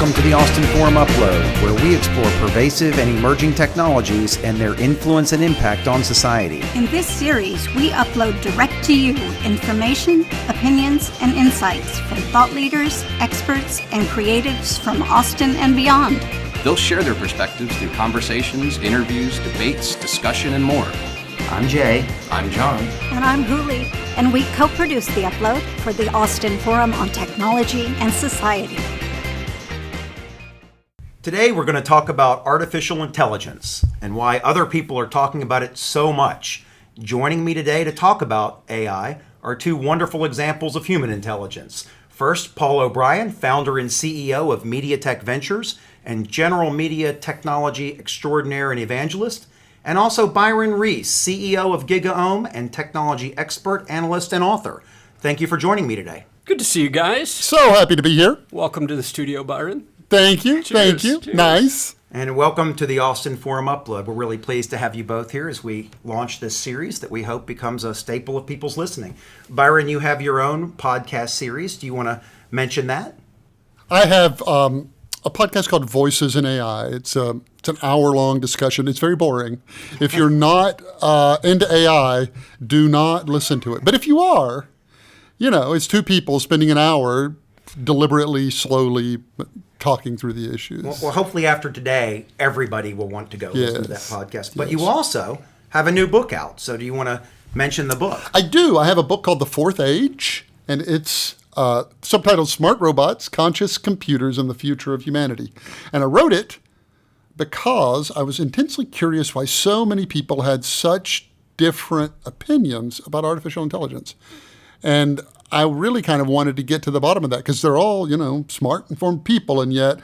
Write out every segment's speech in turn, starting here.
welcome to the Austin Forum Upload, where we explore pervasive and emerging technologies and their influence and impact on society. In this series, we upload direct to you information, opinions, and insights from thought leaders, experts, and creatives from Austin and beyond. They'll share their perspectives through conversations, interviews, debates, discussion, and more. I'm Jay. I'm John. And I'm Julie. And we co-produce the upload for the Austin Forum on Technology and Society. Today we're going to talk about artificial intelligence and why other people are talking about it so much. Joining me today to talk about AI are two wonderful examples of human intelligence. First, Paul O'Brien, founder and CEO of MediaTek Ventures and general media technology extraordinaire and evangelist. And also Byron Reese, CEO of GigaOM and technology expert, analyst, and author. Thank you for joining me today. Good to see you guys. So happy to be here. Welcome to the studio, Byron. Thank you. Cheers, Thank you. cheers. Nice. And welcome to the Austin Forum Upload. We're really pleased to have you both here as we launch this series that we hope becomes a staple of people's listening. Byron, you have your own podcast series. Do you want to mention that? I have a podcast called Voices in AI. It's an hour-long discussion. It's very boring. If you're not into AI, do not listen to it. But if you are, it's two people spending an hour deliberately, slowly talking through the issues. Well, hopefully after today, everybody will want to go listen to that podcast. But you also have a new book out. So do you want to mention the book? I do. I have a book called The Fourth Age, and it's subtitled Smart Robots, Conscious Computers, and the Future of Humanity. And I wrote it because I was intensely curious why so many people had such different opinions about artificial intelligence. And I really kind of wanted to get to the bottom of that because they're all, smart, informed people. And yet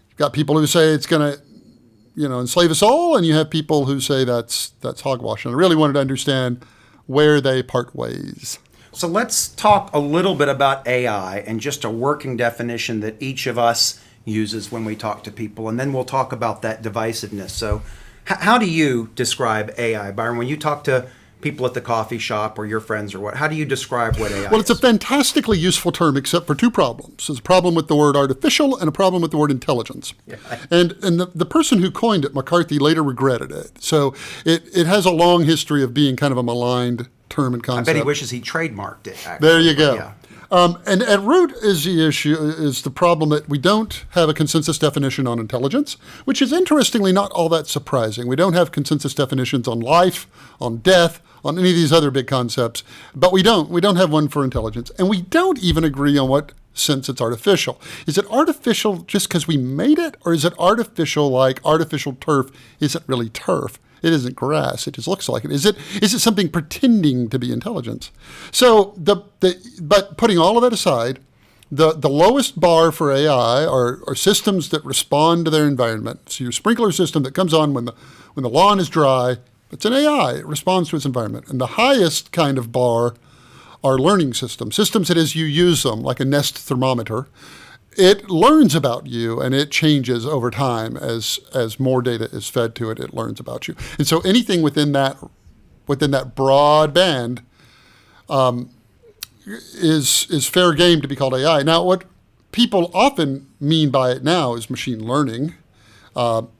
you've got people who say it's going to, enslave us all. And you have people who say that's hogwash. And I really wanted to understand where they part ways. So let's talk a little bit about AI and just a working definition that each of us uses when we talk to people. And then we'll talk about that divisiveness. So how do you describe AI, Byron? When you talk to people at the coffee shop or your friends or what, how do you describe what AI is? Well, it's a fantastically useful term except for two problems. There's a problem with the word artificial and a problem with the word intelligence. Yeah. And the person who coined it, McCarthy, later regretted it. So it has a long history of being kind of a maligned term and concept. I bet he wishes he trademarked it, actually. There you go. Yeah. And at root is the problem that we don't have a consensus definition on intelligence, which is interestingly not all that surprising. We don't have consensus definitions on life, on death, on any of these other big concepts, but we don't have one for intelligence. And we don't even agree on what sense it's artificial. Is it artificial just because we made it, or is it artificial like artificial turf isn't really turf? It isn't grass. It just looks like it. Is it something pretending to be intelligence? So but putting all of that aside, the lowest bar for AI are systems that respond to their environment. So your sprinkler system that comes on when the lawn is dry, it's an AI. It responds to its environment. And the highest kind of bar are learning systems that as you use them, like a Nest thermometer, it learns about you and it changes over time as more data is fed to it. It learns about you, and so anything within that broad band is fair game to be called AI. Now, what people often mean by it now is machine learning,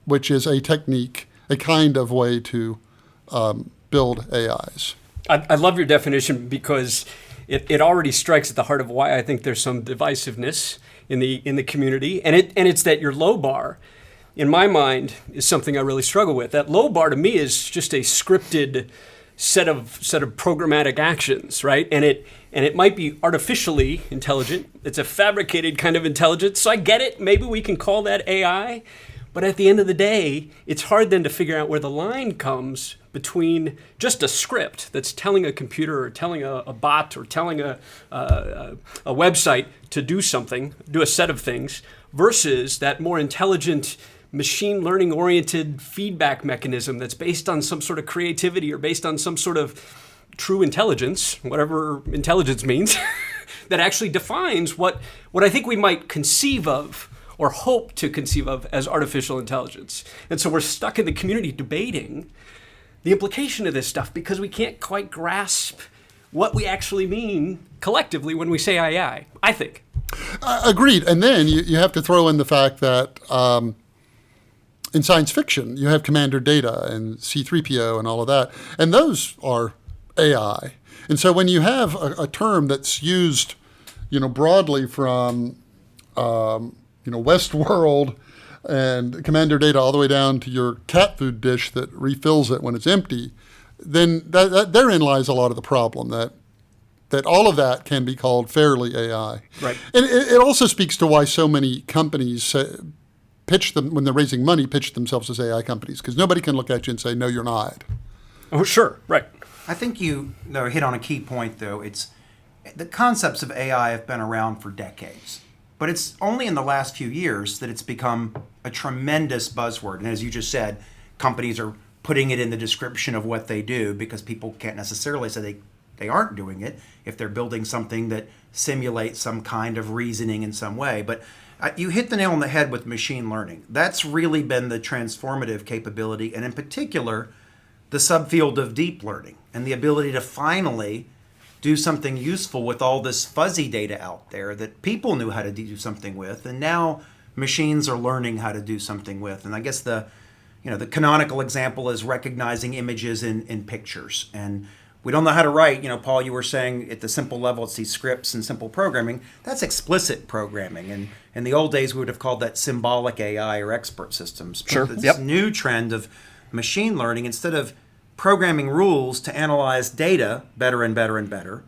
which is a technique, a kind of way to build AIs. I love your definition because it already strikes at the heart of why I think there's some divisiveness in the community, and it's that your low bar, in my mind, is something I really struggle with. That low bar to me is just a scripted set of programmatic actions, right? And it might be artificially intelligent. It's a fabricated kind of intelligence. So I get it. Maybe we can call that AI. But at the end of the day, it's hard then to figure out where the line comes between just a script that's telling a computer or telling a bot or telling a website to do something, do a set of things, versus that more intelligent, machine learning oriented feedback mechanism that's based on some sort of creativity or based on some sort of true intelligence, whatever intelligence means, that actually defines what I think we might conceive of or hope to conceive of as artificial intelligence. And so we're stuck in the community debating the implication of this stuff because we can't quite grasp what we actually mean collectively when we say AI, I think. Agreed. And then you have to throw in the fact that in science fiction, you have Commander Data and C-3PO and all of that. And those are AI. And so when you have a term that's used, broadly from, Westworld and Commander Data all the way down to your cat food dish that refills it when it's empty, then therein lies a lot of the problem, that all of that can be called fairly AI. Right. And it also speaks to why so many companies pitch them, when they're raising money, pitch themselves as AI companies, because nobody can look at you and say, no, you're not. Oh, sure. Right. I think you hit on a key point, though. It's the concepts of AI have been around for decades, but it's only in the last few years that it's become a tremendous buzzword. And as you just said, companies are putting it in the description of what they do because people can't necessarily say they aren't doing it if they're building something that simulates some kind of reasoning in some way. But you hit the nail on the head with machine learning. That's really been the transformative capability, and in particular, the subfield of deep learning and the ability to finally do something useful with all this fuzzy data out there that people knew how to do something with, and now machines are learning how to do something with. And I guess the canonical example is recognizing images in pictures. And we don't know how to write. Paul, you were saying at the simple level, it's these scripts and simple programming. That's explicit programming. And in the old days, we would have called that symbolic AI or expert systems. But Sure. this new trend of machine learning, instead of programming rules to analyze data better and better and better,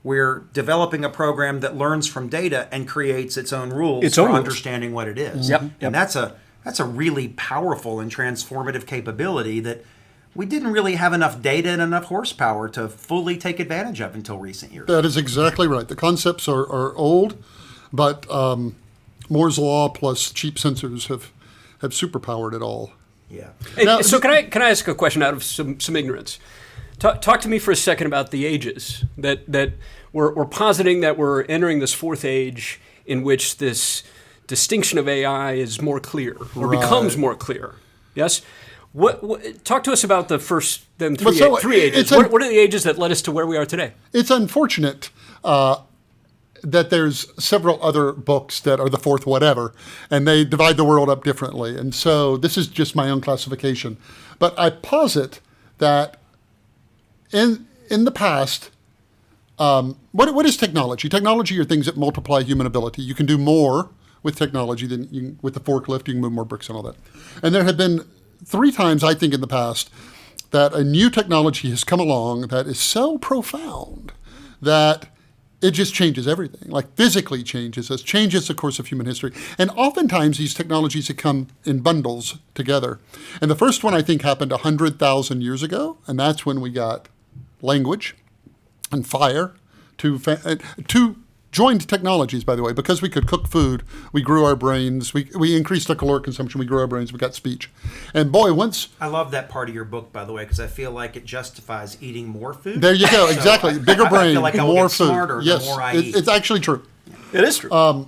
we're developing a program that learns from data and creates its own rules for understanding what it is. Yep. And that's a really powerful and transformative capability that we didn't really have enough data and enough horsepower to fully take advantage of until recent years. That is exactly right. The concepts are old, but Moore's Law plus cheap sensors have superpowered it all. Yeah. Now, so can I ask a question out of some ignorance? Talk to me for a second about the ages that we're positing that we're entering this fourth age in which this distinction of AI is more clear or becomes more clear. Yes. What talk to us about the first three ages. What are the ages that led us to where we are today? It's unfortunate that there's several other books that are the fourth whatever, and they divide the world up differently. And so this is just my own classification. But I posit that in the past, what is technology? Technology are things that multiply human ability. You can do more with technology than with the forklift. You can move more bricks and all that. And there have been 3 times, I think, in the past that a new technology has come along that is so profound that it just changes everything, like physically changes us, changes the course of human history. And oftentimes these technologies have come in bundles together. And the first one, I think, happened 100,000 years ago, and that's when we got language and fire, two joined technologies, by the way. Because we could cook food, we grew our brains, we increased our caloric consumption, we grew our brains, we got speech. And boy, once... I love that part of your book, by the way, because I feel like it justifies eating more food. There you go, exactly. Bigger brain, I feel like more food. Smarter yes, the more I eat. It's actually true. It is true.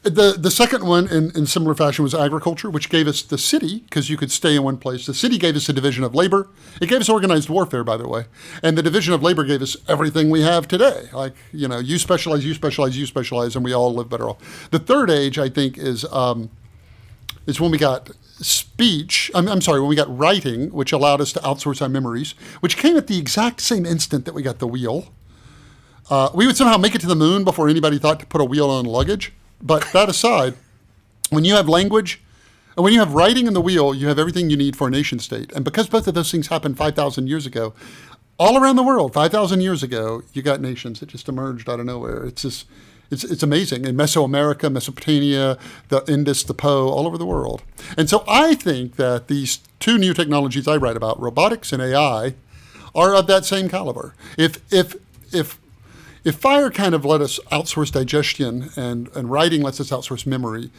The second one, in similar fashion, was agriculture, which gave us the city, because you could stay in one place. The city gave us a division of labor. It gave us organized warfare, by the way. And the division of labor gave us everything we have today. Like, you specialize, you specialize, you specialize, and we all live better off. The third age, I think, is when we got speech. When we got writing, which allowed us to outsource our memories, which came at the exact same instant that we got the wheel. We would somehow make it to the moon before anybody thought to put a wheel on luggage. But that aside, when you have language, and when you have writing in the wheel, you have everything you need for a nation state. And because both of those things happened 5,000 years ago, all around the world, 5,000 years ago, you got nations that just emerged out of nowhere. It's amazing. In Mesoamerica, Mesopotamia, the Indus, the Po, all over the world. And so I think that these 2 new technologies I write about, robotics and AI, are of that same caliber. If fire kind of let us outsource digestion and writing lets us outsource memory,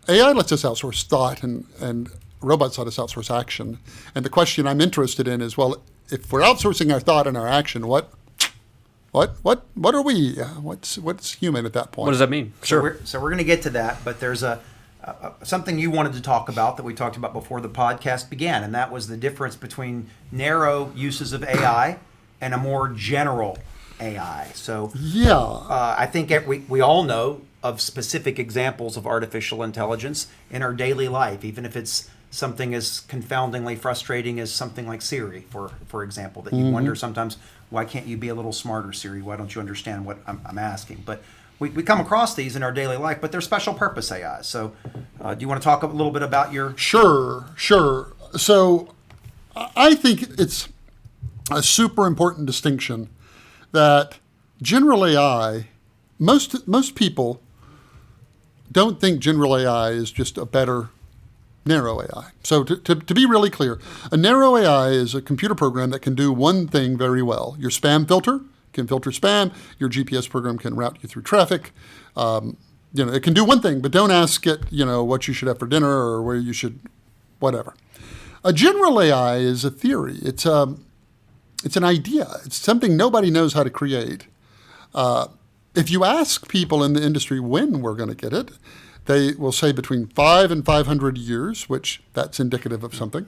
AI lets us outsource thought and robots let us outsource action. And the question I'm interested in is, well, if we're outsourcing our thought and our action, what are we? What's human at that point? What does that mean? Sure. So we're going to get to that, but there's something you wanted to talk about that we talked about before the podcast began, and that was the difference between narrow uses of AI and a more general AI. So yeah, I think we all know of specific examples of artificial intelligence in our daily life, even if it's something as confoundingly frustrating as something like Siri, for example, that you wonder sometimes, why can't you be a little smarter, Siri? Why don't you understand what I'm asking? But we come across these in our daily life, but they're special purpose AI. So do you want to talk a little bit about your... Sure. So I think it's a super important distinction that general AI, most people don't think general AI is just a better narrow AI. So to be really clear, a narrow AI is a computer program that can do one thing very well. Your spam filter can filter spam. Your GPS program can route you through traffic. It can do one thing, but don't ask it, what you should have for dinner or where you should, whatever. A general AI is a theory. It's an idea. It's something nobody knows how to create. If you ask people in the industry when we're going to get it, they will say between 5 and 500 years, which that's indicative of something.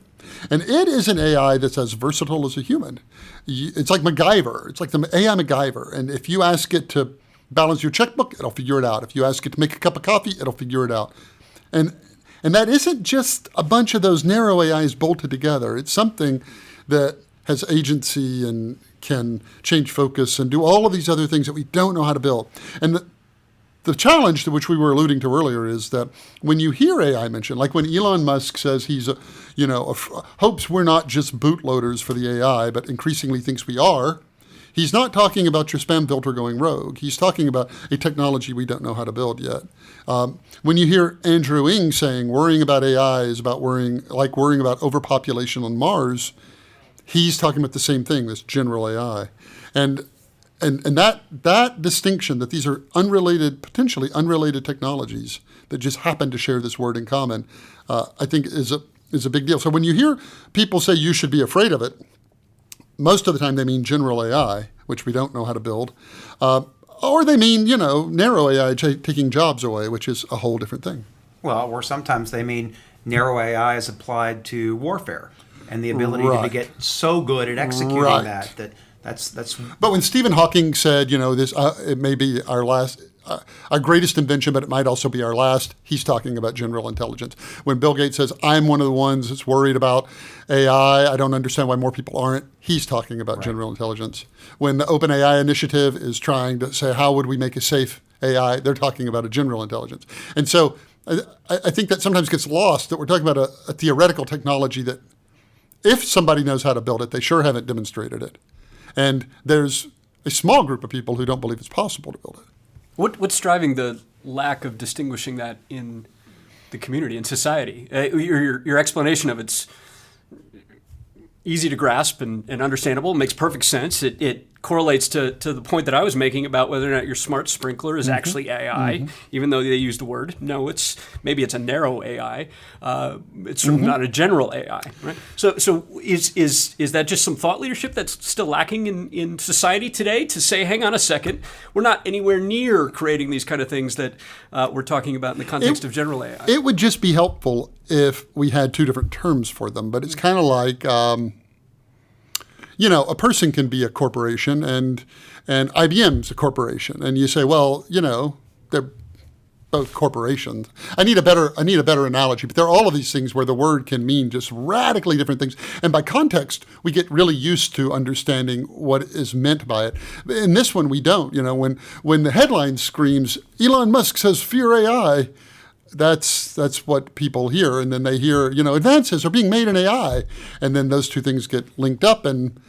And it is an AI that's as versatile as a human. It's like MacGyver. It's like the AI MacGyver. And if you ask it to balance your checkbook, it'll figure it out. If you ask it to make a cup of coffee, it'll figure it out. And that isn't just a bunch of those narrow AIs bolted together. It's something that has agency and can change focus and do all of these other things that we don't know how to build. And the challenge to which we were alluding to earlier is that when you hear AI mentioned, like when Elon Musk says he's, hopes we're not just bootloaders for the AI, but increasingly thinks we are, he's not talking about your spam filter going rogue. He's talking about a technology we don't know how to build yet. When you hear Andrew Ng saying worrying about AI is about worrying about overpopulation on Mars, he's talking about the same thing, this general AI. And that distinction that these are potentially unrelated technologies that just happen to share this word in common, I think is a big deal. So when you hear people say you should be afraid of it, most of the time they mean general AI, which we don't know how to build, or they mean, narrow AI taking jobs away, which is a whole different thing. Well, or sometimes they mean narrow AI is applied to warfare and the ability to get so good at executing that's. But when Stephen Hawking said, this it may be our greatest invention, but it might also be our last, he's talking about general intelligence. When Bill Gates says, I'm one of the ones that's worried about AI, I don't understand why more people aren't, he's talking about general intelligence. When the OpenAI initiative is trying to say, how would we make a safe AI, they're talking about a general intelligence. And so I think that sometimes gets lost that we're talking about a theoretical technology that if somebody knows how to build it, they sure haven't demonstrated it. And there's a small group of people who don't believe it's possible to build it. What's driving the lack of distinguishing that in the community, in society? Your explanation of it's easy to grasp and understandable, makes perfect sense. It correlates to the point that I was making about whether or not your smart sprinkler is actually AI, even though they use the word. No, maybe it's a narrow AI. It's certainly not a general AI. Right? So is that just some thought leadership that's still lacking in society today to say, hang on a second, we're not anywhere near creating these kind of things that we're talking about in the context of general AI? It would just be helpful if we had two different terms for them, but it's kind of like... a person can be a corporation and IBM's a corporation. And you say, well, they're both corporations. I need a better analogy, but there are all of these things where the word can mean just radically different things. And by context, we get really used to understanding what is meant by it. In this one, we don't. When the headline screams, Elon Musk says fear AI, that's what people hear. And then they hear, advances are being made in AI. And then those two things get linked up and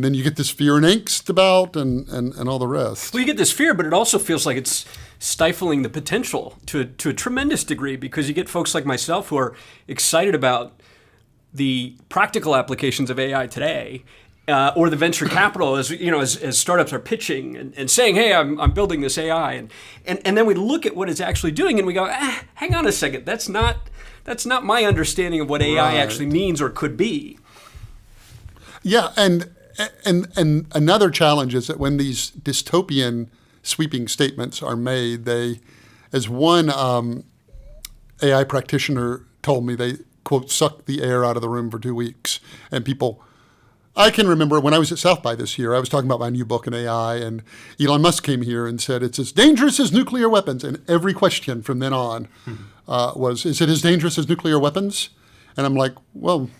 then you get this fear and angst about and all the rest. Well, you get this fear, but it also feels like it's stifling the potential to a tremendous degree because you get folks like myself who are excited about the practical applications of AI today. Or the venture capital, as startups are pitching and saying, "Hey, I'm building this AI," and then we look at what it's actually doing, and we go, "Hang on a second, that's not my understanding of what AI actually means or could be." Yeah, and another challenge is that when these dystopian sweeping statements are made, they, as one AI practitioner told me, they quote suck the air out of the room for 2 weeks, and people I can remember when I was at South by this year, I was talking about my new book in AI, and Elon Musk came here and said, it's as dangerous as nuclear weapons. And every question from then on was, is it as dangerous as nuclear weapons? And I'm like, well,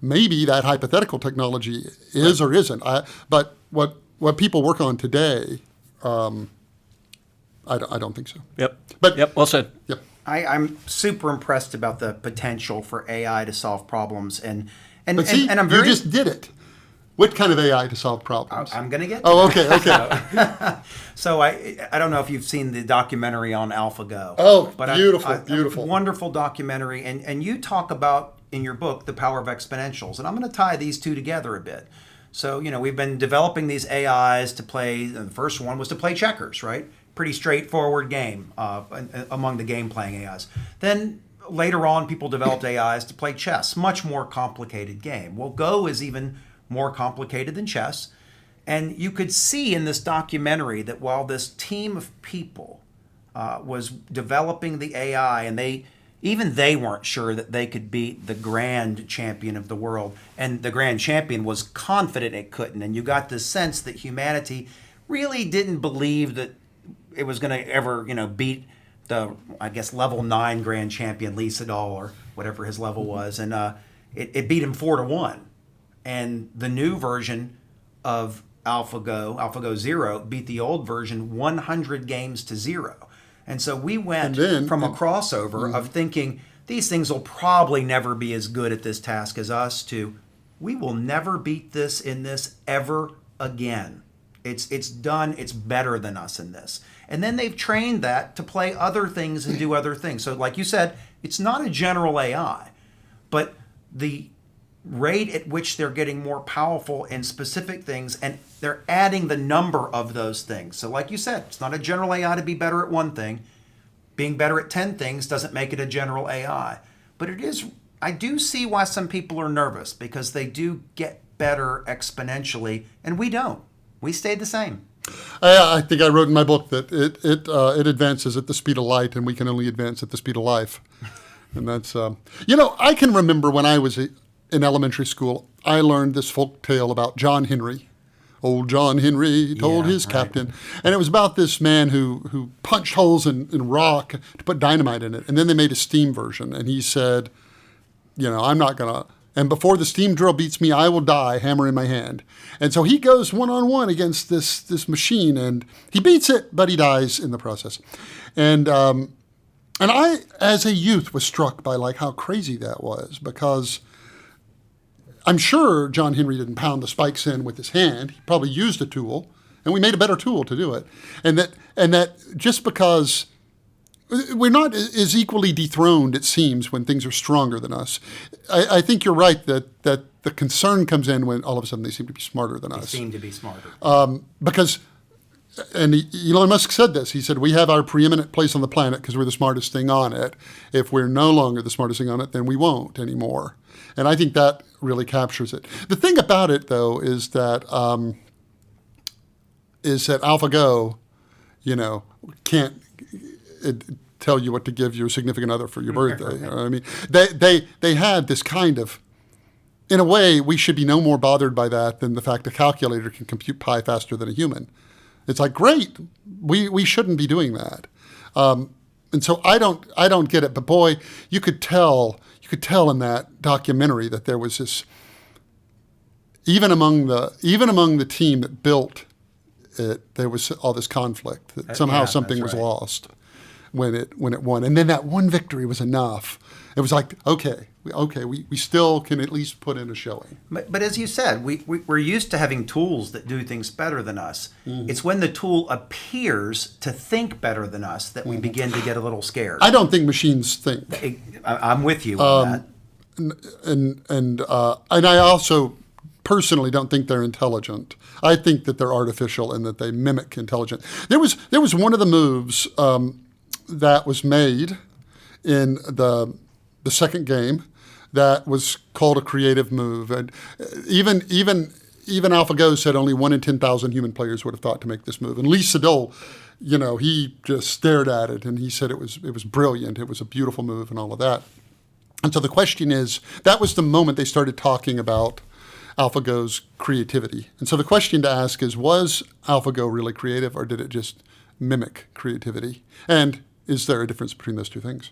maybe that hypothetical technology is or isn't. But what people work on today, I don't think so. Yep. Well said. Yep. I'm super impressed about the potential for AI to solve problems, and See, I'm very. you just did it. What kind of AI to solve problems? I'm going to get. Oh, okay. So I don't know if you've seen the documentary on AlphaGo. Oh, but beautiful. Wonderful documentary, and you talk about in your book the power of exponentials, and I'm going to tie these two together a bit. So we've been developing these AIs to play. The first one was to play checkers, right? Pretty straightforward game among the game playing AIs. Then later on, people developed AIs to play chess, much more complicated game. Well, Go is even more complicated than chess. And you could see in this documentary that while this team of people was developing the AI, and they weren't sure that they could beat the grand champion of the world. And the grand champion was confident it couldn't. And you got this sense that humanity really didn't believe that it was going to ever, beat the, I guess, level 9 grand champion Lee Sedol, or whatever his level was. And it beat him 4-1. And the new version of AlphaGo Zero, beat the old version 100 games to 0. And so we went from a crossover of thinking these things will probably never be as good at this task as us to we will never beat this in this ever again. It's done. It's better than us in this. And then they've trained that to play other things and do other things. So like you said, it's not a general AI, but the rate at which they're getting more powerful in specific things, and they're adding the number of those things. So like you said, it's not a general AI to be better at one thing. Being better at 10 things doesn't make it a general AI. But it is, I do see why some people are nervous, because they do get better exponentially, and we don't. We stayed the same. I think I wrote in my book that it advances at the speed of light, and we can only advance at the speed of life. And that's, I can remember when I was in elementary school, I learned this folk tale about John Henry. Old John Henry told his captain. And it was about this man who punched holes in rock to put dynamite in it. And then they made a steam version. And he said, I'm not going to. And before the steam drill beats me, I will die, hammer in my hand. And so he goes one-on-one against this machine, and he beats it, but he dies in the process. And I, as a youth, was struck by how crazy that was, because I'm sure John Henry didn't pound the spikes in with his hand. He probably used a tool, and we made a better tool to do it. And that just because we're not as equally dethroned, it seems, when things are stronger than us. I think you're right that the concern comes in when all of a sudden they seem to be smarter than us. They seem to be smarter. Because, and Elon Musk said this, he said, we have our preeminent place on the planet because we're the smartest thing on it. If we're no longer the smartest thing on it, then we won't anymore. And I think that really captures it. The thing about it, though, is that AlphaGo, can't tell you what to give your significant other for your birthday. You know what I mean? They had this kind of, in a way, we should be no more bothered by that than the fact a calculator can compute pi faster than a human. It's like, great, we shouldn't be doing that. And so I don't get it. But boy, you could tell in that documentary that there was this, even among the team that built it, there was all this conflict that somehow something was lost when it won. And then that one victory was enough. It was like, okay, we still can at least put in a showing. But as you said, we're used to having tools that do things better than us. Mm-hmm. It's when the tool appears to think better than us that we begin to get a little scared. I don't think machines think. I'm with you on that. And I also personally don't think they're intelligent. I think that they're artificial and that they mimic intelligence. There was one of the moves that was made in the second game that was called a creative move, and even AlphaGo said only 1 in 10,000 human players would have thought to make this move. And Lee Sedol, he just stared at it and he said it was brilliant. It was a beautiful move and all of that. And so the question is, that was the moment they started talking about AlphaGo's creativity. And so the question to ask is, was AlphaGo really creative, or did it just mimic creativity? And is there a difference between those two things?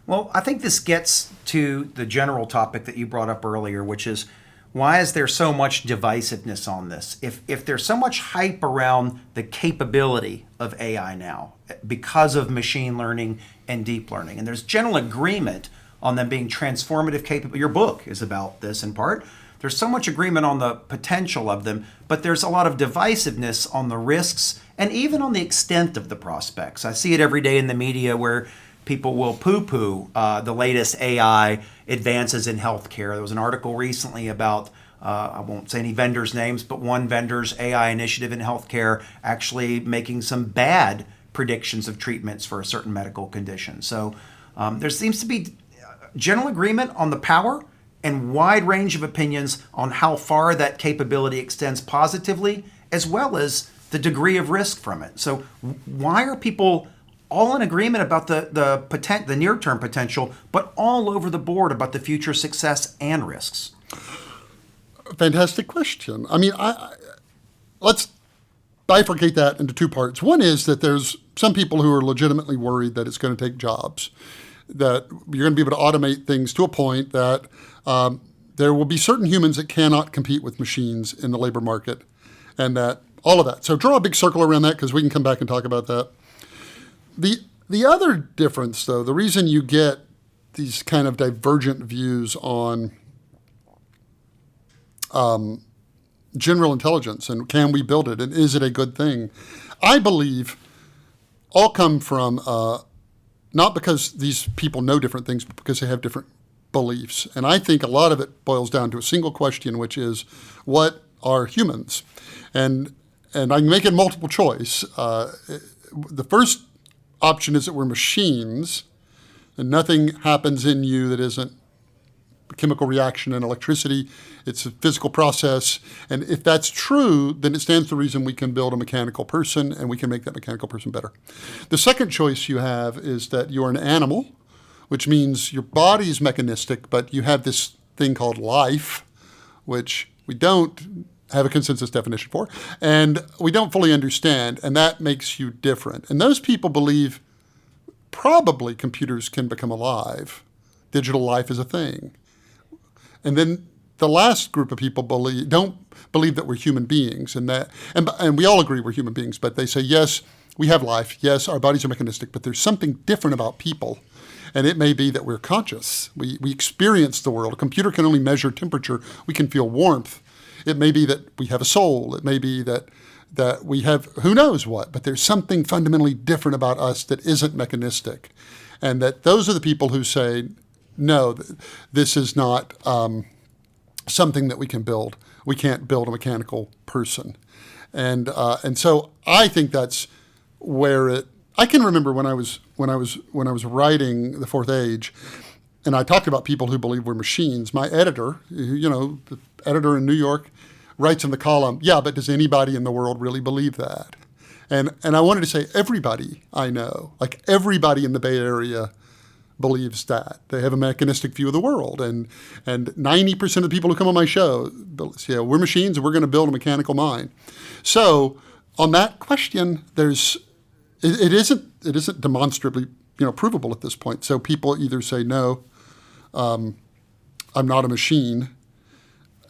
Well, I think this gets to the general topic that you brought up earlier, which is, why is there so much divisiveness on this? If there's so much hype around the capability of AI now because of machine learning and deep learning, and there's general agreement on them being transformative capable. Your book is about this in part. There's so much agreement on the potential of them, but there's a lot of divisiveness on the risks and even on the extent of the prospects. I see it every day in the media where people will poo-poo the latest AI advances in healthcare. There was an article recently about, I won't say any vendors' names, but one vendor's AI initiative in healthcare actually making some bad predictions of treatments for a certain medical condition. So there seems to be general agreement on the power and wide range of opinions on how far that capability extends positively, as well as the degree of risk from it. So why are people all in agreement about the near-term potential, but all over the board about the future success and risks? Fantastic question. I mean, let's bifurcate that into two parts. One is that there's some people who are legitimately worried that it's going to take jobs, that you're going to be able to automate things to a point that there will be certain humans that cannot compete with machines in the labor market, and that all of that. So draw a big circle around that, because we can come back and talk about that. The other difference, though, the reason you get these kind of divergent views on general intelligence and can we build it and is it a good thing, I believe all come from not because these people know different things, but because they have different beliefs. And I think a lot of it boils down to a single question, which is, what are humans? And I can make it multiple choice. The first option is that we're machines, and nothing happens in you that isn't a chemical reaction and electricity. It's a physical process. And if that's true, then it stands to reason we can build a mechanical person, and we can make that mechanical person better. The second choice you have is that you're an animal, which means your body's mechanistic, but you have this thing called life, which we don't have a consensus definition for, and we don't fully understand, and that makes you different. And those people believe probably computers can become alive. Digital life is a thing. And then the last group of people don't believe that we're human beings, and we all agree we're human beings, but they say, yes, we have life, yes, our bodies are mechanistic, but there's something different about people. And it may be that we're conscious. We experience the world. A computer can only measure temperature. We can feel warmth. It may be that we have a soul. It may be that we have who knows what, but there's something fundamentally different about us that isn't mechanistic. And that those are the people who say, no, this is not something that we can build. We can't build a mechanical person. And so I think that's where I can remember when I was writing The Fourth Age, and I talked about people who believe we're machines. My editor, the editor in New York, writes in the column, yeah, but does anybody in the world really believe that? And I wanted to say everybody I know, like everybody in the Bay Area believes that. They have a mechanistic view of the world. And 90% of the people who come on my show say, we're machines and we're going to build a mechanical mind. So on that question, it isn't demonstrably provable at this point. So people either say, no, I'm not a machine,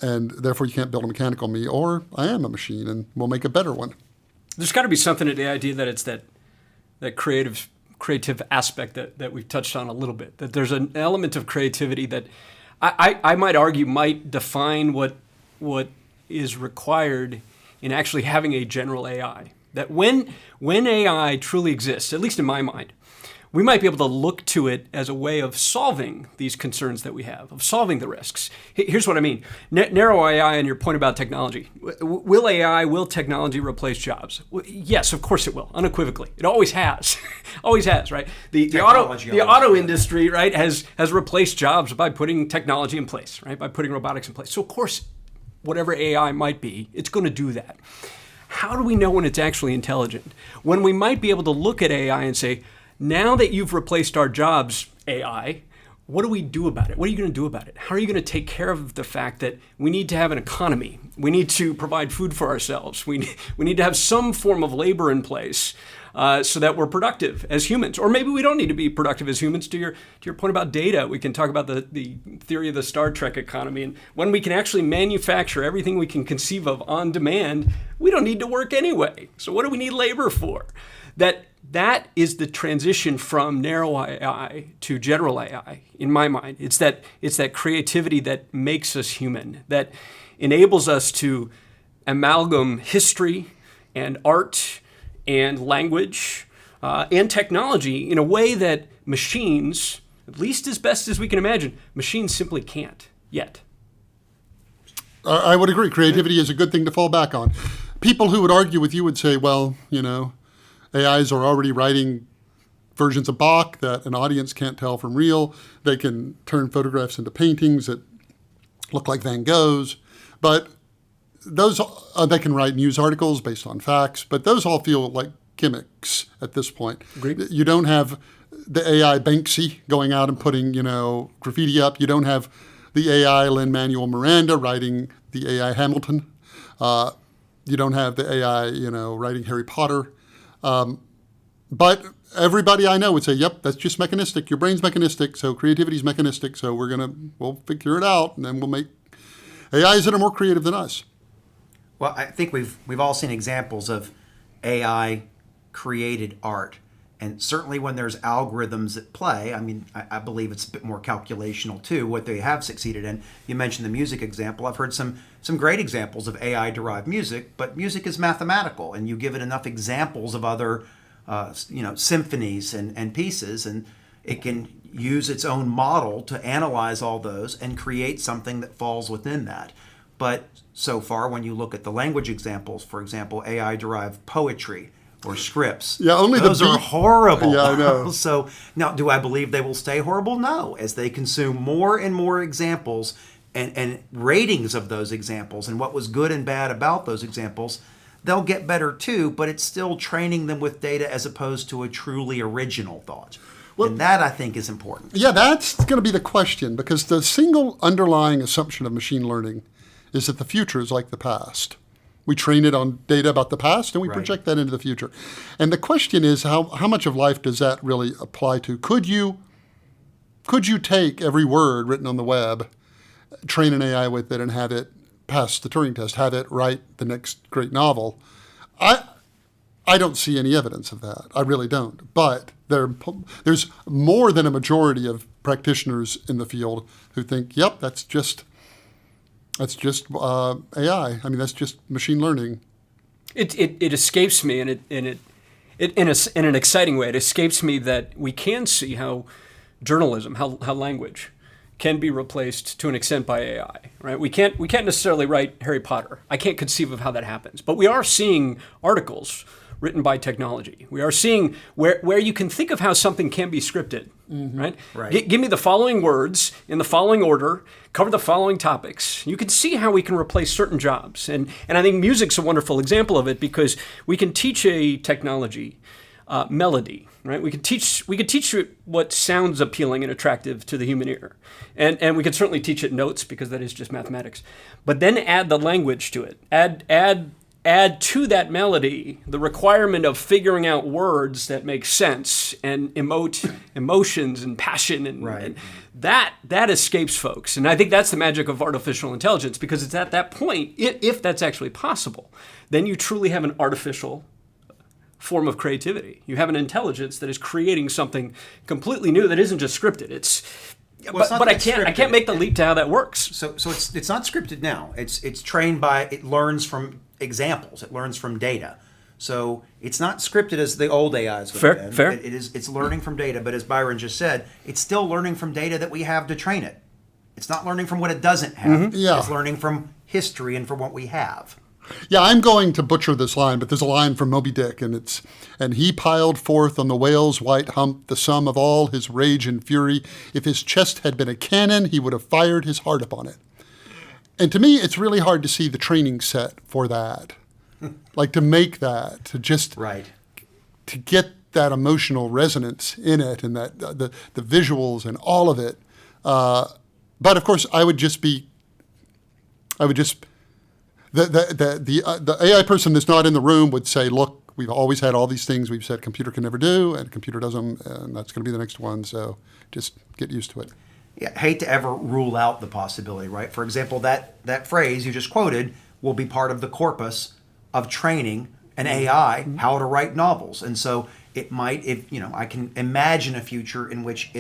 and therefore you can't build a mechanical me, or I am a machine and we'll make a better one. There's got to be something to the idea that it's that creative aspect that we've touched on a little bit, that there's an element of creativity that I might argue might define what is required in actually having a general AI. That when AI truly exists, at least in my mind, we might be able to look to it as a way of solving these concerns that we have, of solving the risks. Here's what I mean. Narrow AI and your point about technology. Will technology replace jobs? Yes, of course it will, unequivocally. It always has. Always has, right? The auto industry, right, has replaced jobs by putting technology in place, right, by putting robotics in place. So of course, whatever AI might be, it's going to do that. How do we know when it's actually intelligent? When we might be able to look at AI and say, now that you've replaced our jobs, AI, what do we do about it? What are you going to do about it? How are you going to take care of the fact that we need to have an economy? We need to provide food for ourselves. We need to have some form of labor in place so that we're productive as humans. Or maybe we don't need to be productive as humans. To your point about data, we can talk about the theory of the Star Trek economy. And when we can actually manufacture everything we can conceive of on demand, we don't need to work anyway. So what do we need labor for? That is the transition from narrow AI to general AI, in my mind. It's that creativity that makes us human, that enables us to amalgam history and art and language and technology in a way that machines, at least as best as we can imagine, machines simply can't yet. I would agree. Creativity is a good thing to fall back on. People who would argue with you would say, well, AIs are already writing versions of Bach that an audience can't tell from real. They can turn photographs into paintings that look like Van Gogh's. But those, they can write news articles based on facts, but those all feel like gimmicks at this point. Agreed. You don't have the AI Banksy going out and putting, graffiti up. You don't have the AI Lin-Manuel Miranda writing the AI Hamilton. You don't have the AI, writing Harry Potter. But everybody I know would say, yep, that's just mechanistic. Your brain's mechanistic, so creativity's mechanistic, so we'll figure it out, and then we'll make AIs that are more creative than us. Well, I think we've all seen examples of AI created art. And certainly when there's algorithms at play, I believe it's a bit more calculational too, what they have succeeded in. You mentioned the music example. I've heard some great examples of AI-derived music, but music is mathematical, and you give it enough examples of other, symphonies and pieces, and it can use its own model to analyze all those and create something that falls within that. But so far, when you look at the language examples, for example, AI-derived poetry, or scripts. Yeah, only those are horrible. Yeah, I know. So now, do I believe they will stay horrible? No. As they consume more and more examples and ratings of those examples and what was good and bad about those examples, they'll get better too, but it's still training them with data as opposed to a truly original thought. Well, and that, I think, is important. Yeah, that's going to be the question, because the single underlying assumption of machine learning is that the future is like the past. We train it on data about the past, and we project that into the future. And the question is, how much of life does that really apply to? Could you take every word written on the web, train an AI with it, and have it pass the Turing test, have it write the next great novel? I don't see any evidence of that. I really don't. But there's more than a majority of practitioners in the field who think, yep, that's just AI. That's just machine learning. It escapes me, and in an exciting way, it escapes me that we can see how journalism, how language, can be replaced to an extent by AI. Right? We can't necessarily write Harry Potter. I can't conceive of how that happens, but we are seeing articles written by technology. We are seeing where you can think of how something can be scripted. Right? Give me the following words in the following order, cover the following topics. You can see how we can replace certain jobs. And I think music's a wonderful example of it, because we can teach a technology melody, right? We could teach it what sounds appealing and attractive to the human ear. And we could certainly teach it notes, because that is just mathematics. But then add the language to it. Add to that melody the requirement of figuring out words that make sense and emote emotions and passion, and that escapes folks. And I think that's the magic of artificial intelligence, because it's at that point, if that's actually possible, then you truly have an artificial form of creativity. You have an intelligence that is creating something completely new that isn't just scripted. But I can't make the leap to how that works. So it's not scripted now. It's trained by, it learns from examples. It learns from data. So it's not scripted as the old AIs would have been. Fair. It's learning from data, but as Byron just said, it's still learning from data that we have to train it. It's not learning from what it doesn't have. Yeah. It's learning from history and from what we have. Yeah, I'm going to butcher this line, but there's a line from Moby Dick, and he piled forth on the whale's white hump the sum of all his rage and fury. If his chest had been a cannon, he would have fired his heart upon it. And to me, it's really hard to see the training set for that. Like, to make that, to just to get that emotional resonance in it, and that the visuals and all of it. But of course, the AI person that's not in the room would say, look, we've always had all these things we've said computer can never do, and computer does them, and that's going to be the next one. So just get used to it. Yeah, hate to ever rule out the possibility, right? For example, that phrase you just quoted will be part of the corpus of training an AI how to write novels. And so it might, I can imagine a future in which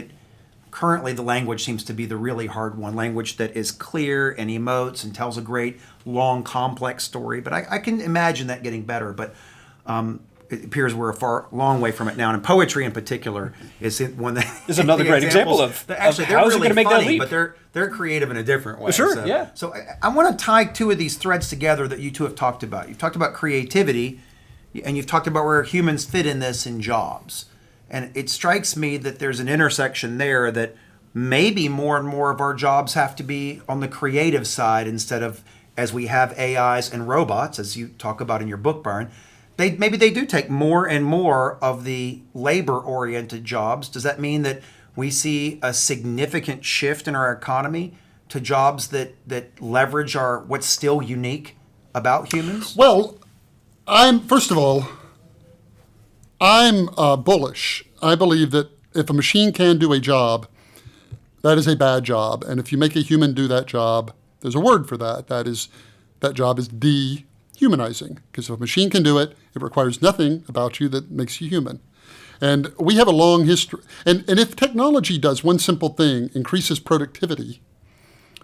currently the language seems to be the really hard one, language that is clear and emotes and tells a great, long, complex story. But I can imagine that getting better. But it appears we're a long way from it now. And poetry in particular is one that is another great example of actually they're how is it really going to make funny, that leap? but they're creative in a different way. Sure, yeah. So I want to tie two of these threads together that you two have talked about. You've talked about creativity, and you've talked about where humans fit in this in jobs. And it strikes me that there's an intersection there that maybe more and more of our jobs have to be on the creative side instead of, as we have AIs and robots, as you talk about in your book, Byron. Maybe they do take more and more of the labor-oriented jobs. Does that mean that we see a significant shift in our economy to jobs that leverage what's still unique about humans? Well, I'm bullish. I believe that if a machine can do a job, that is a bad job. And if you make a human do that job, there's a word for that. That job is dehumanizing. Because if a machine can do it, it requires nothing about you that makes you human. And we have a long history. And if technology does one simple thing, increases productivity,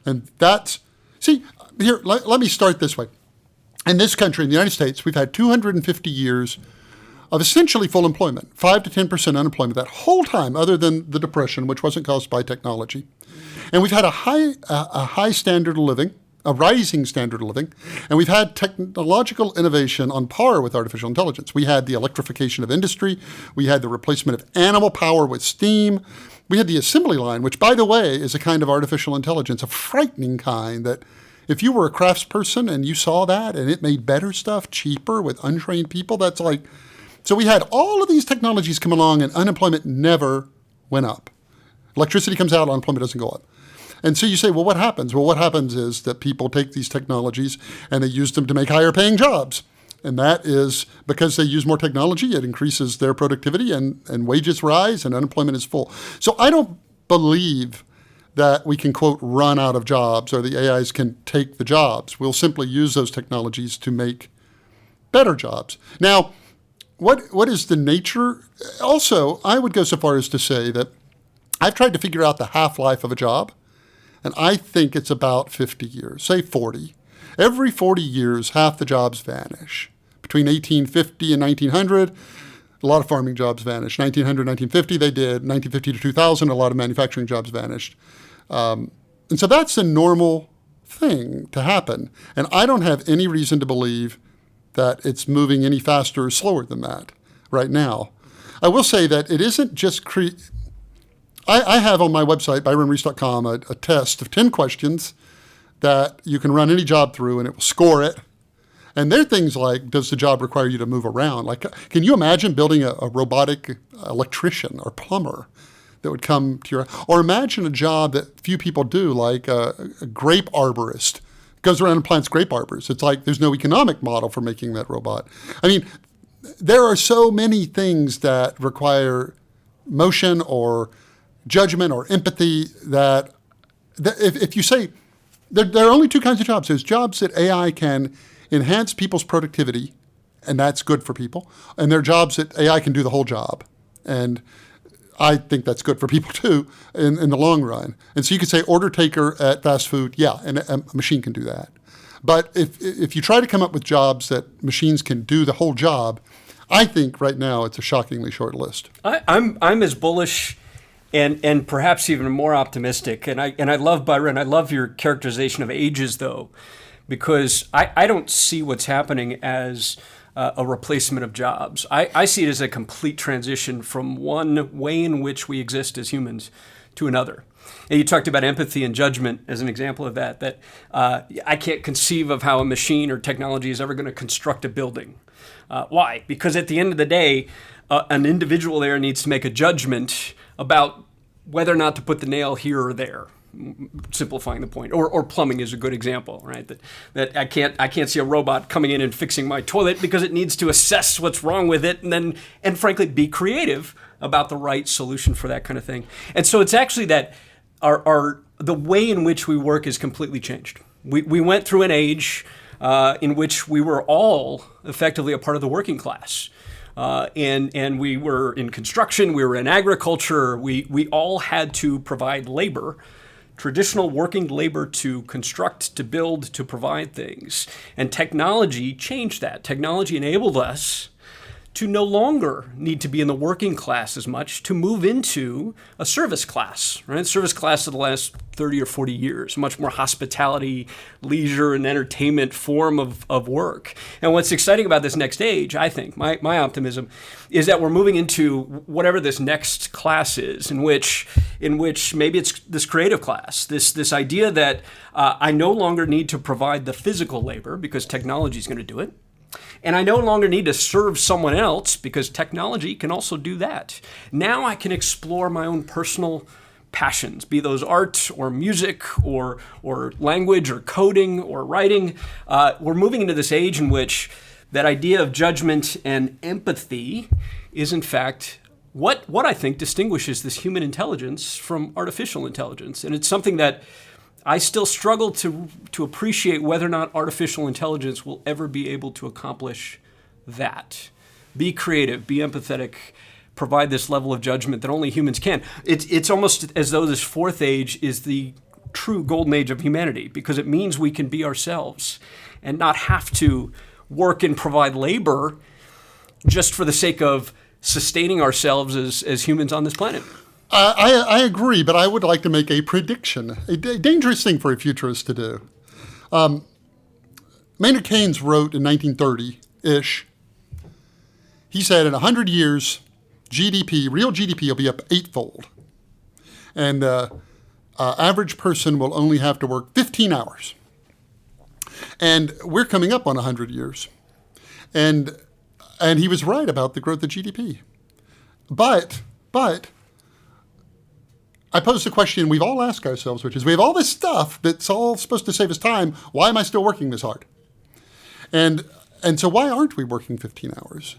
and here, let me start this way. In this country, in the United States, we've had 250 years of essentially full employment, 5 to 10% unemployment that whole time, other than the Depression, which wasn't caused by technology. And we've had a high standard of living, a rising standard of living, and we've had technological innovation on par with artificial intelligence. We had the electrification of industry. We had the replacement of animal power with steam. We had the assembly line, which, by the way, is a kind of artificial intelligence, a frightening kind that if you were a craftsperson and you saw that and it made better stuff cheaper with untrained people, that's like... So we had all of these technologies come along and unemployment never went up. Electricity comes out, unemployment doesn't go up. And so you say, well, what happens? Well, what happens is that people take these technologies and they use them to make higher paying jobs. And that is because they use more technology, it increases their productivity and wages rise and unemployment is full. So I don't believe that we can, quote, run out of jobs or the AIs can take the jobs. We'll simply use those technologies to make better jobs. Now, what is the nature? Also, I would go so far as to say that I've tried to figure out the half-life of a job, and I think it's about 50 years, say 40. Every 40 years, half the jobs vanish. Between 1850 and 1900, a lot of farming jobs vanished. 1900, 1950, they did. 1950 to 2000, a lot of manufacturing jobs vanished. And so that's a normal thing to happen. And I don't have any reason to believe that it's moving any faster or slower than that right now. I will say that it isn't just I have on my website, byronreese.com, a test of 10 questions that you can run any job through and it will score it. And they're things like, does the job require you to move around? Like, can you imagine building a robotic electrician or plumber that would come to your, or imagine a job that few people do, like a grape arborist goes around and plants grape arbors. It's like there's no economic model for making that robot. I mean, there are so many things that require motion or judgment or empathy that if you say, there are only two kinds of jobs. There's jobs that AI can enhance people's productivity, and that's good for people. And there are jobs that AI can do the whole job. And I think that's good for people too in the long run. And so you could say order taker at fast food, yeah, and a machine can do that. But if you try to come up with jobs that machines can do the whole job, I think right now it's a shockingly short list. I'm as bullish and perhaps even more optimistic. And I love, Byron, I love your characterization of ages though, because I don't see what's happening as a replacement of jobs. I see it as a complete transition from one way in which we exist as humans to another. And you talked about empathy and judgment as an example of that I can't conceive of how a machine or technology is ever going to construct a building. Why? Because at the end of the day, an individual there needs to make a judgment about whether or not to put the nail here or there. Simplifying the point, or plumbing is a good example, right? That I can't see a robot coming in and fixing my toilet because it needs to assess what's wrong with it, and frankly be creative about the right solution for that kind of thing. And so it's actually that the way in which we work is completely changed. We went through an age in which we were all effectively a part of the working class. And we were in construction, we were in agriculture, we all had to provide labor, traditional working labor to construct, to build, to provide things. And technology changed that. Technology enabled us to no longer need to be in the working class as much, to move into a service class, right? Service class of the last 30 or 40 years, much more hospitality, leisure, and entertainment form of work. And what's exciting about this next age, I think, my optimism, is that we're moving into whatever this next class is, in which maybe it's this creative class, this idea that I no longer need to provide the physical labor because technology is going to do it. And I no longer need to serve someone else because technology can also do that. Now I can explore my own personal passions, be those art or music or language or coding or writing. We're moving into this age in which that idea of judgment and empathy is in fact what I think distinguishes this human intelligence from artificial intelligence. And it's something that I still struggle to appreciate whether or not artificial intelligence will ever be able to accomplish that. Be creative, be empathetic, provide this level of judgment that only humans can. It's almost as though this fourth age is the true golden age of humanity, because it means we can be ourselves and not have to work and provide labor just for the sake of sustaining ourselves as humans on this planet. I agree, but I would like to make a prediction, a dangerous thing for a futurist to do. Maynard Keynes wrote in 1930-ish, he said in 100 years, real GDP will be up eightfold. And average person will only have to work 15 hours. And we're coming up on 100 years. And he was right about the growth of GDP. But I posed a question we've all asked ourselves, which is, we have all this stuff that's all supposed to save us time. Why am I still working this hard? And so why aren't we working 15 hours?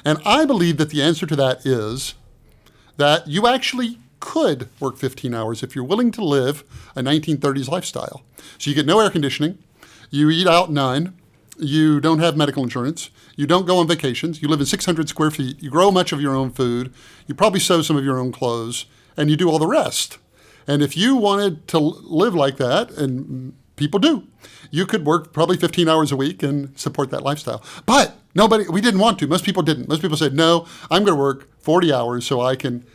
And I believe that the answer to that is that you actually could work 15 hours if you're willing to live a 1930s lifestyle. So you get no air conditioning, you eat out none, you don't have medical insurance, you don't go on vacations, you live in 600 square feet, you grow much of your own food, you probably sew some of your own clothes, and you do all the rest. And if you wanted to live like that, and people do, you could work probably 15 hours a week and support that lifestyle. But we didn't want to. Most people didn't. Most people said, no, I'm going to work 40 hours so I can,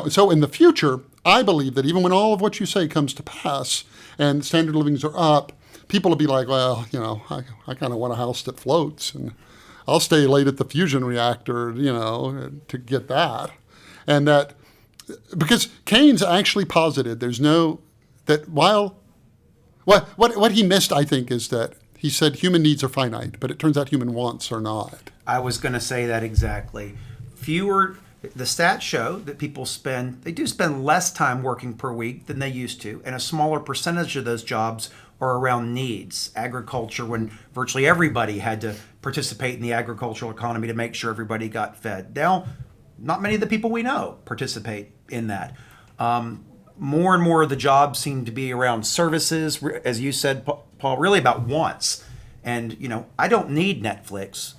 so in the future, I believe that even when all of what you say comes to pass and standard of livings are up, people will be like, well, I kind of want a house that floats, and I'll stay late at the fusion reactor, to get that. And that, because Keynes actually posited what he missed, I think, is that he said human needs are finite, but it turns out human wants are not. I was going to say that exactly. The stats show that people do spend less time working per week than they used to, and a smaller percentage of those jobs are around needs. Agriculture, when virtually everybody had to participate in the agricultural economy to make sure everybody got fed. Now, not many of the people we know participate in that. More and more of the jobs seem to be around services, as you said, Paul, really about wants. And, I don't need Netflix,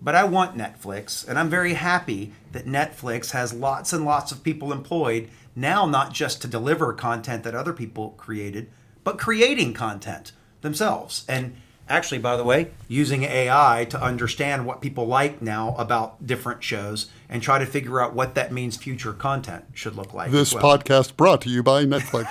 but I want Netflix. And I'm very happy that Netflix has lots and lots of people employed now, not just to deliver content that other people created, but creating content themselves. And actually, by the way, using AI to understand what people like now about different shows and try to figure out what that means future content should look like. This podcast brought to you by Netflix.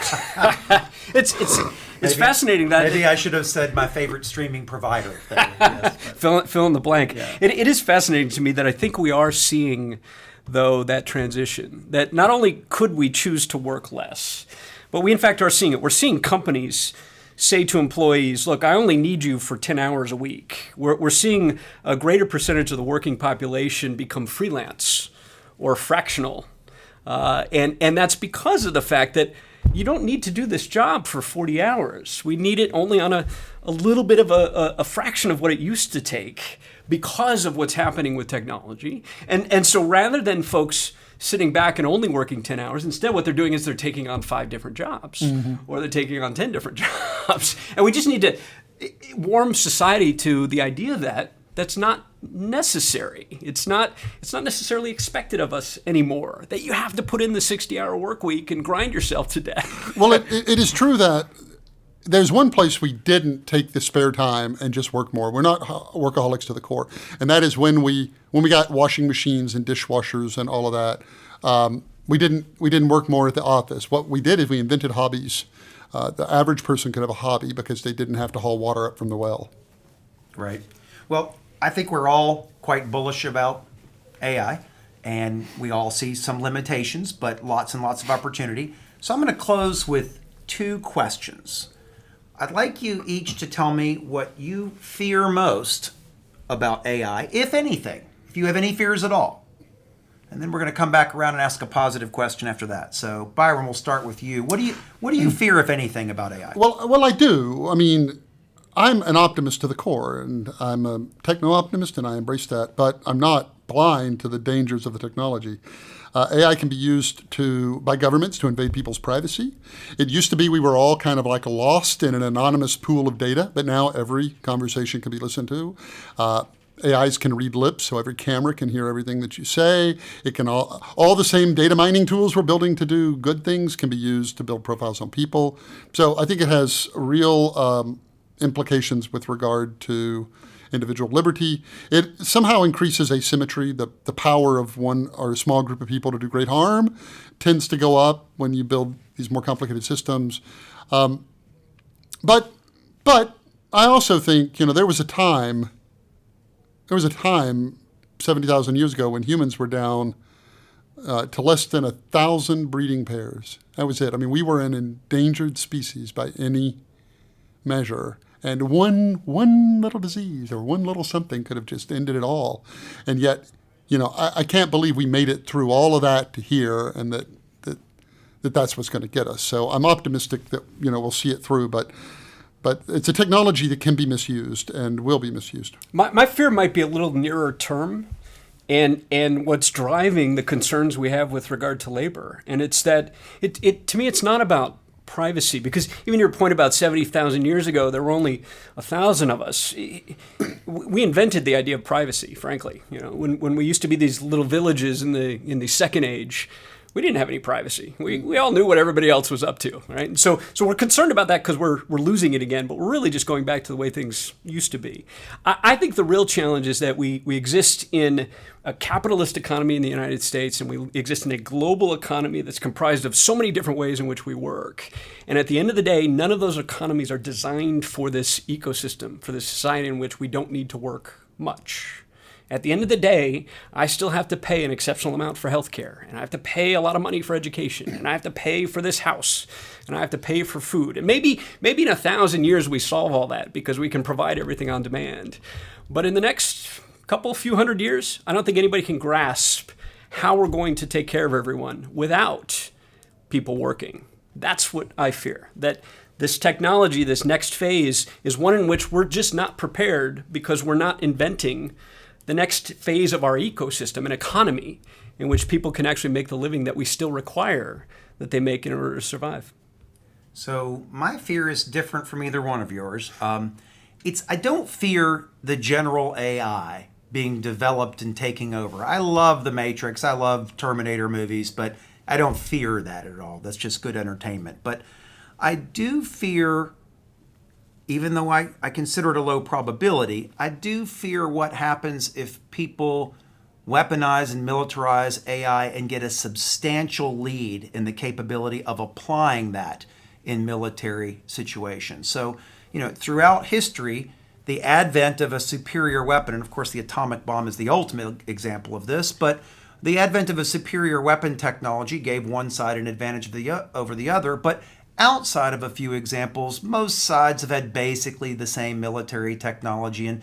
It's fascinating that... Maybe I should have said my favorite streaming provider. Yes, fill in the blank. Yeah. It is fascinating to me that I think we are seeing, though, that transition. That not only could we choose to work less, but we in fact are seeing it. We're seeing companies say to employees, look, I only need you for 10 hours a week. We're seeing a greater percentage of the working population become freelance or fractional. And that's because of the fact that you don't need to do this job for 40 hours. We need it only on a little bit of a fraction of what it used to take because of what's happening with technology. And so rather than folks sitting back and only working 10 hours, instead what they're doing is they're taking on 5 different jobs, or they're taking on 10 different jobs. And we just need to warm society to the idea that that's not necessary. It's not necessarily expected of us anymore, that you have to put in the 60-hour work week and grind yourself to death. Well, it is true that there's one place we didn't take the spare time and just work more. We're not workaholics to the core, and that is when we got washing machines and dishwashers and all of that. We didn't work more at the office. What we did is we invented hobbies. The average person could have a hobby because they didn't have to haul water up from the well. Right. Well, I think we're all quite bullish about AI, and we all see some limitations, but lots and lots of opportunity. So I'm going to close with 2 questions. I'd like you each to tell me what you fear most about AI, if anything, if you have any fears at all. And then we're going to come back around and ask a positive question after that. So Byron, we'll start with you. What do you fear, if anything, about AI? Well, I do. I mean, I'm an optimist to the core, and I'm a techno-optimist, and I embrace that. But I'm not blind to the dangers of the technology. AI can be used by governments to invade people's privacy. It used to be we were all kind of like lost in an anonymous pool of data, but now every conversation can be listened to. AIs can read lips, so every camera can hear everything that you say. It can all the same data mining tools we're building to do good things can be used to build profiles on people. So I think it has real implications with regard to individual liberty. It somehow increases asymmetry. The power of one or a small group of people to do great harm tends to go up when you build these more complicated systems. But I also think, there was a time 70,000 years ago when humans were down to less than 1,000 breeding pairs. That was it. I mean, we were an endangered species by any measure. And one little disease or one little something could have just ended it all. And yet, I can't believe we made it through all of that to here, and that's what's going to get us. So I'm optimistic that, we'll see it through, but it's a technology that can be misused and will be misused. My fear might be a little nearer term, and what's driving the concerns we have with regard to labor. And it's that, to me, it's not about privacy, because even your point about 70,000 years ago, there were only 1,000 of us. We invented the idea of privacy, frankly. When we used to be these little villages in the Second Age, we didn't have any privacy. We all knew what everybody else was up to, right? And so we're concerned about that because we're losing it again, but we're really just going back to the way things used to be. I think the real challenge is that we exist in a capitalist economy in the United States, and we exist in a global economy that's comprised of so many different ways in which we work. And at the end of the day, none of those economies are designed for this ecosystem, for this society in which we don't need to work much. At the end of the day, I still have to pay an exceptional amount for healthcare, and I have to pay a lot of money for education, and I have to pay for this house, and I have to pay for food. And maybe in 1,000 years we solve all that because we can provide everything on demand. But in the next few hundred years, I don't think anybody can grasp how we're going to take care of everyone without people working. That's what I fear, that this technology, this next phase, is one in which we're just not prepared because we're not inventing the next phase of our ecosystem, an economy in which people can actually make the living that we still require that they make in order to survive. So my fear is different from either one of yours. I don't fear the general AI being developed and taking over. I love The Matrix. I love Terminator movies, but I don't fear that at all. That's just good entertainment. But I do fear, even though I consider it a low probability, I do fear what happens if people weaponize and militarize AI and get a substantial lead in the capability of applying that in military situations. So, throughout history, the advent of a superior weapon, and of course the atomic bomb is the ultimate example of this, but the advent of a superior weapon technology gave one side an advantage over the other, but outside of a few examples, most sides have had basically the same military technology, and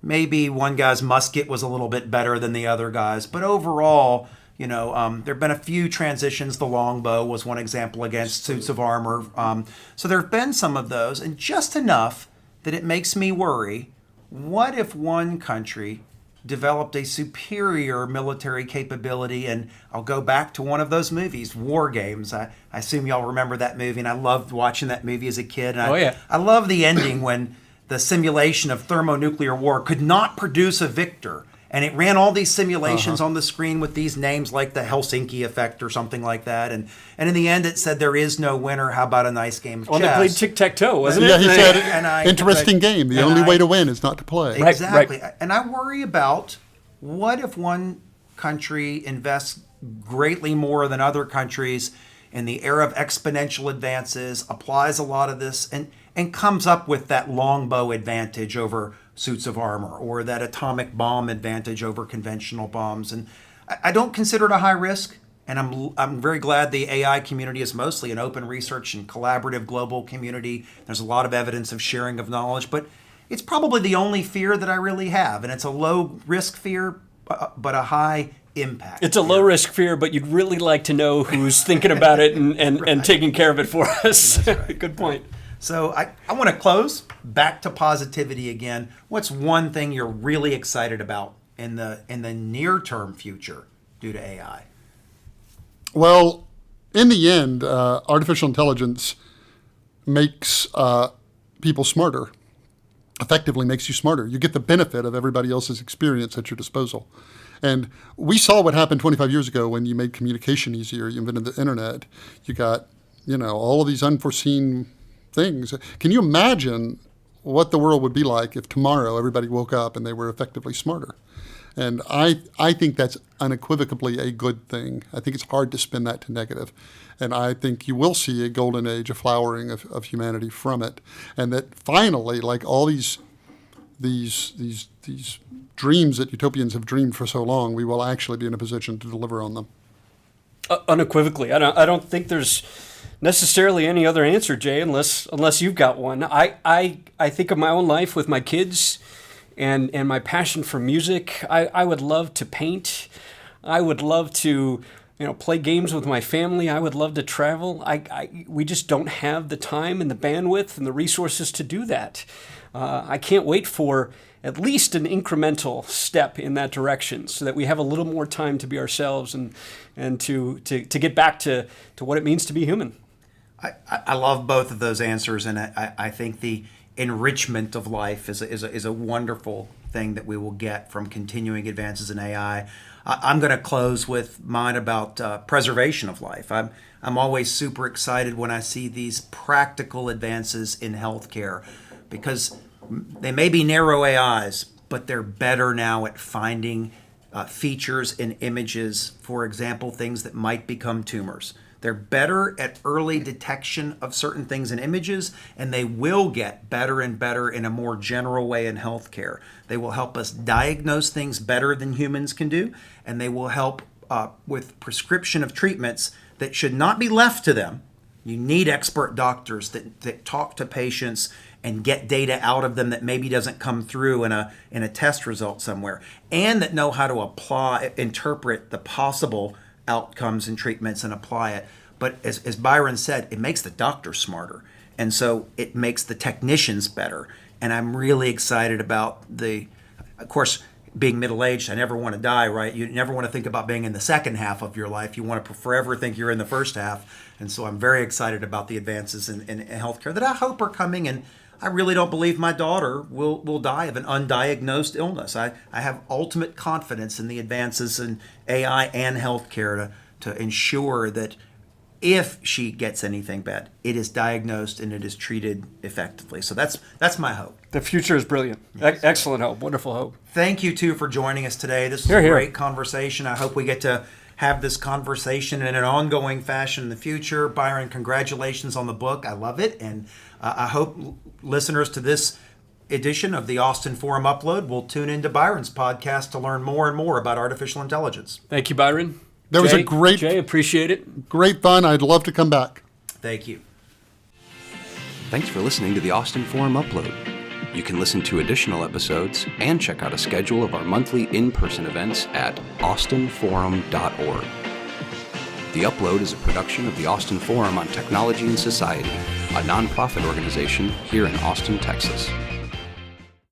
maybe one guy's musket was a little bit better than the other guy's, but overall, There have been a few transitions. The longbow was one example against suits of armor. So there have been some of those, and just enough that it makes me worry. What if one country developed a superior military capability? And I'll go back to one of those movies, War Games. I assume y'all remember that movie, and I loved watching that movie as a kid. And I love the ending when the simulation of thermonuclear war could not produce a victor. And it ran all these simulations on the screen with these names like the Helsinki effect or something like that. And in the end, it said there is no winner. How about a nice game of chess? They played tic-tac-toe, wasn't it? Yeah, he said, interesting game. The only way to win is not to play. Exactly. Right. And I worry about what if one country invests greatly more than other countries in the era of exponential advances, applies a lot of this, and comes up with that longbow advantage over suits of armor, or that atomic bomb advantage over conventional bombs. And I don't consider it a high risk, and I'm very glad the AI community is mostly an open research and collaborative global community. There's a lot of evidence of sharing of knowledge, but it's probably the only fear that I really have, and it's a low risk fear, but a high impact. It's a low risk fear, but you'd really like to know who's thinking about it and taking care of it for us. That's right. Good point. So I want to close back to positivity again. What's one thing you're really excited about in the near term future due to AI? Well, in the end, artificial intelligence makes people smarter. Effectively makes you smarter. You get the benefit of everybody else's experience at your disposal. And we saw what happened 25 years ago when you made communication easier. You invented the internet. You got, all of these unforeseen things. Can you imagine what the world would be like if tomorrow everybody woke up and they were effectively smarter? And I think that's unequivocally a good thing. I think it's hard to spin that to negative. And I think you will see a golden age, a flowering of humanity from it. And that finally, like all these dreams that utopians have dreamed for so long, we will actually be in a position to deliver on them. Unequivocally. I don't think there's necessarily any other answer, Jay, unless you've got one. I think of my own life with my kids and my passion for music. I would love to paint. I would love to play games with my family. I would love to travel. We just don't have the time and the bandwidth and the resources to do that. I can't wait for at least an incremental step in that direction so that we have a little more time to be ourselves and to get back to what it means to be human. I love both of those answers, and I think the enrichment of life is a wonderful thing that we will get from continuing advances in AI. I'm going to close with mine about preservation of life. I'm always super excited when I see these practical advances in healthcare, because they may be narrow AIs, but they're better now at finding features in images, for example, things that might become tumors. They're better at early detection of certain things in images, and they will get better and better in a more general way in healthcare. They will help us diagnose things better than humans can do, and they will help with prescription of treatments that should not be left to them. You need expert doctors that talk to patients and get data out of them that maybe doesn't come through in a test result somewhere, and that know how to interpret the possible outcomes and treatments and apply it. But as Byron said, it makes the doctor smarter. And so it makes the technicians better. And I'm really excited about of course, being middle-aged, I never want to die, right? You never want to think about being in the second half of your life. You want to forever think you're in the first half. And so I'm very excited about the advances in healthcare that I hope are coming. And I really don't believe my daughter will die of an undiagnosed illness. I have ultimate confidence in the advances in AI and healthcare to ensure that if she gets anything bad, it is diagnosed and it is treated effectively. So that's my hope. The future is brilliant. Yes. Excellent hope. Wonderful hope. Thank you, too, for joining us today. This was a great conversation. I hope we get to have this conversation in an ongoing fashion in the future. Byron, congratulations on the book. I love it. And I hope listeners to this edition of the Austin Forum Upload will tune into Byron's podcast to learn more and more about artificial intelligence. Thank you, Byron. That was a great... Jay, appreciate it. Great fun. I'd love to come back. Thank you. Thanks for listening to the Austin Forum Upload. You can listen to additional episodes and check out a schedule of our monthly in-person events at austinforum.org. The Upload is a production of the Austin Forum on Technology and Society, a nonprofit organization here in Austin, Texas.